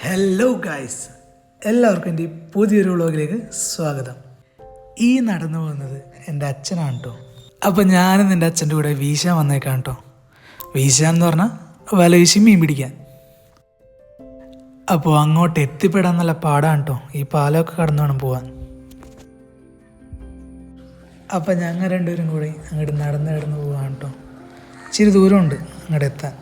Hello guys, എല്ലാവർക്കും എൻ്റെ പുതിയൊരു വ്ളോഗിലേക്ക് സ്വാഗതം. ഈ നടന്നു പോകുന്നത് എൻ്റെ അച്ഛനാണ് കേട്ടോ. അപ്പോൾ ഞാനും എൻ്റെ അച്ഛൻ്റെ കൂടെ വീശാൻ വന്നേക്കാം കേട്ടോ. വീശാന്ന് പറഞ്ഞാൽ വല വീശി മീൻ പിടിക്കാൻ. അപ്പോൾ അങ്ങോട്ട് എത്തിപ്പെടാൻ നല്ല പാടാണ് കേട്ടോ. ഈ പാലമൊക്കെ കടന്നു വേണം പോവാൻ. അപ്പം ഞങ്ങൾ രണ്ടുപേരും കൂടി അങ്ങോട്ട് നടന്ന് പോവാണ് കേട്ടോ. ഇച്ചിരി ദൂരമുണ്ട് അങ്ങോട്ട് എത്താൻ.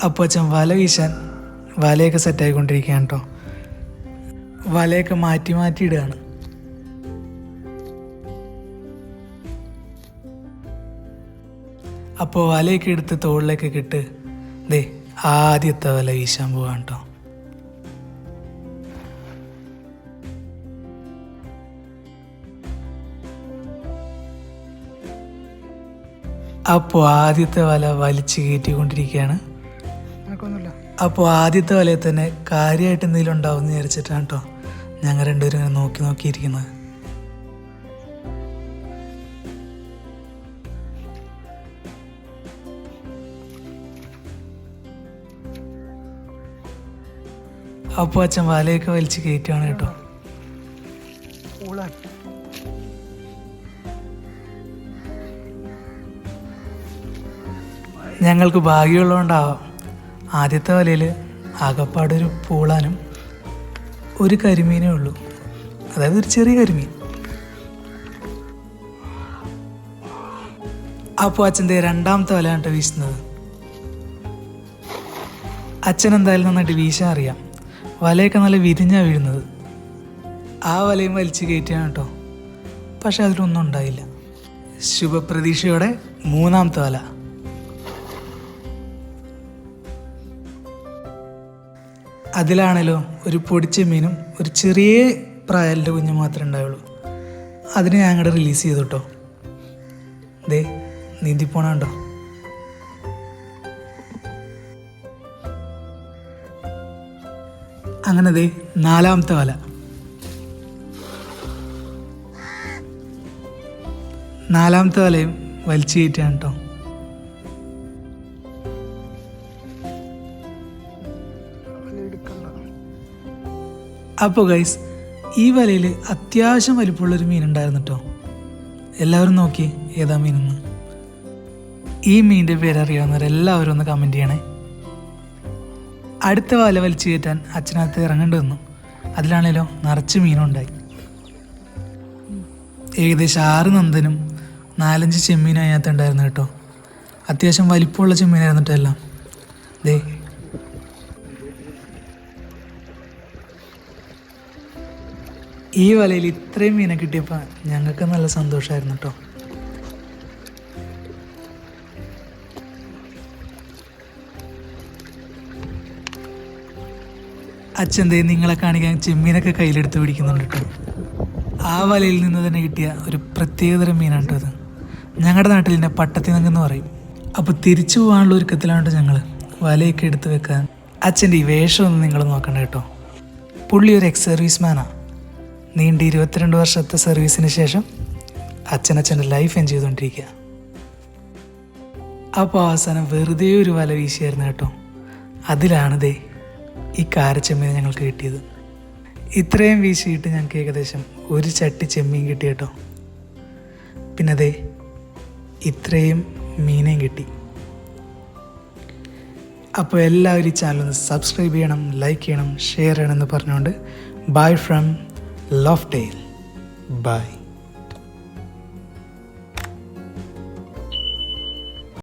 അപ്പോൾ അച്ഛൻ വല വീശാൻ വലയൊക്കെ സെറ്റായിക്കൊണ്ടിരിക്കുകയാണ് കേട്ടോ. വലയൊക്കെ മാറ്റി ഇടുകയാണ്. അപ്പോൾ വലയൊക്കെ എടുത്ത് തോളിലേക്കൊക്കെ ഇട്ട് ദേ ആദ്യത്തെ വല വീശാൻ പോവാണ് കേട്ടോ. അപ്പോൾ ആദ്യത്തെ വല വലിച്ചു കയറ്റിക്കൊണ്ടിരിക്കുകയാണ്. അപ്പോൾ ആദ്യത്തെ വലയിൽ തന്നെ കാര്യമായിട്ട് എന്തെങ്കിലും ഉണ്ടാവും എന്ന് വിചാരിച്ചിട്ടാണ് കേട്ടോ ഞങ്ങൾ രണ്ടുപേരും ഇങ്ങനെ നോക്കിയിരിക്കുന്നത്. അപ്പോൾ അച്ഛൻ വലയൊക്കെ വലിച്ച് കയറ്റുകയാണ് കേട്ടോ. ഞങ്ങൾക്ക് ഭാഗ്യമുള്ളതുകൊണ്ടാവാം ആദ്യത്തെ വലയിൽ ആകപ്പാടൊരു പൂളാനും ഒരു കരിമീനേ ഉള്ളൂ. അതായത് ഒരു ചെറിയ കരിമീൻ. അപ്പോൾ അച്ഛൻ്റെ രണ്ടാമത്തെ വലയാണ് കേട്ടോ വീശുന്നത്. അച്ഛൻ എന്തായാലും നന്നായിട്ട് വീശാൻ അറിയാം. വലയൊക്കെ നല്ല വിരിഞ്ഞാണ് വീഴുന്നത്. ആ വലയും വലിച്ച് കയറ്റിയാണ് കേട്ടോ. പക്ഷെ അതിലൊന്നും ഉണ്ടായില്ല. ശുഭപ്രതീക്ഷയോടെ മൂന്നാമത്തെ വല. അതിലാണല്ലോ ഒരു പൊടിച്ചെമ്മീനും ഒരു ചെറിയ പ്രായലിൻ്റെ കുഞ്ഞ് മാത്രമേ ഉണ്ടാവുള്ളൂ. അതിനെ ഞാൻ അങ്ങോട്ട് റിലീസ് ചെയ്തു കേട്ടോ. ദേ നീന്തിപ്പോണുണ്ടോ. അങ്ങനെ ദേ നാലാമത്തെ വല. നാലാമത്തെ വലയും വലിച്ചു കയറ്റാണ് കേട്ടോ. അപ്പോൾ ഗൈസ്, ഈ വലയിൽ അത്യാവശ്യം വലിപ്പമുള്ളൊരു മീനുണ്ടായിരുന്നു കേട്ടോ. എല്ലാവരും നോക്കി ഏതാ മീനെന്ന്. ഈ മീനിൻ്റെ പേരറിയാവുന്നവരെല്ലാവരും ഒന്ന് കമൻറ്റ് ചെയ്യണേ. അടുത്ത വല വലിച്ചു കയറ്റാൻ അച്ഛനകത്ത് ഇറങ്ങേണ്ടി വന്നു. അതിലാണേലോ നിറച്ച് മീനുണ്ടായി. ഏകദേശം 6 നന്ദനും 4-5 ചെമ്മീനും അതിനകത്ത് ഉണ്ടായിരുന്നു കേട്ടോ. അത്യാവശ്യം വലിപ്പമുള്ള ചെമ്മീനായിരുന്നു കേട്ടോ എല്ലാം. ദേ ഈ വലയിൽ ഇത്രയും മീനെ കിട്ടിയപ്പോൾ ഞങ്ങൾക്ക് നല്ല സന്തോഷമായിരുന്നു കേട്ടോ. അച്ഛൻ ദേ നിങ്ങളെ കാണിക്കാൻ ചെമ്മീനൊക്കെ കയ്യിലെടുത്ത് പിടിക്കുന്നുണ്ട് കേട്ടോ. ആ വലയിൽ നിന്ന് തന്നെ കിട്ടിയ ഒരു പ്രത്യേകതരം മീനാണ് കേട്ടോ അത്. ഞങ്ങളുടെ നാട്ടിൽ തന്നെ പട്ടത്തിനങ്കെന്ന് പറയും. അപ്പോൾ തിരിച്ചു പോകാനുള്ള ഒരുക്കത്തിലാണ് ഞങ്ങൾ വലയൊക്കെ എടുത്ത് വെക്കാൻ. അച്ഛൻ്റെ ഈ വേഷമൊന്നും നിങ്ങൾ നോക്കണ്ട കേട്ടോ. പുള്ളി ഒരു എക്സ് സർവീസ് മാനാണ്. നീണ്ട 22 വർഷത്തെ സർവീസിന് ശേഷം അച്ഛൻ്റെ ലൈഫ് എൻജോയ് ചെയ്തുകൊണ്ടിരിക്കുക. അപ്പോൾ അവസാനം വെറുതെ ഒരു വല വീശിയായിരുന്നു കേട്ടോ. അതിലാണ് ദേ ഈ കാരച്ചെമ്മീൻ ഞങ്ങൾക്ക് കിട്ടിയത്. ഇത്രയും വീശിയിട്ട് ഞങ്ങൾക്ക് ഏകദേശം ഒരു ചട്ടി ചെമ്മീൻ കിട്ടി കേട്ടോ. പിന്നെ ദേ ഇത്രയും മീനേയും കിട്ടി. അപ്പോൾ എല്ലാവരും ഈ ചാനലൊന്ന് സബ്സ്ക്രൈബ് ചെയ്യണം, ലൈക്ക് ചെയ്യണം, ഷെയർ ചെയ്യണമെന്ന് പറഞ്ഞുകൊണ്ട് ബൈ ഫ്രം Lovedale. Bye.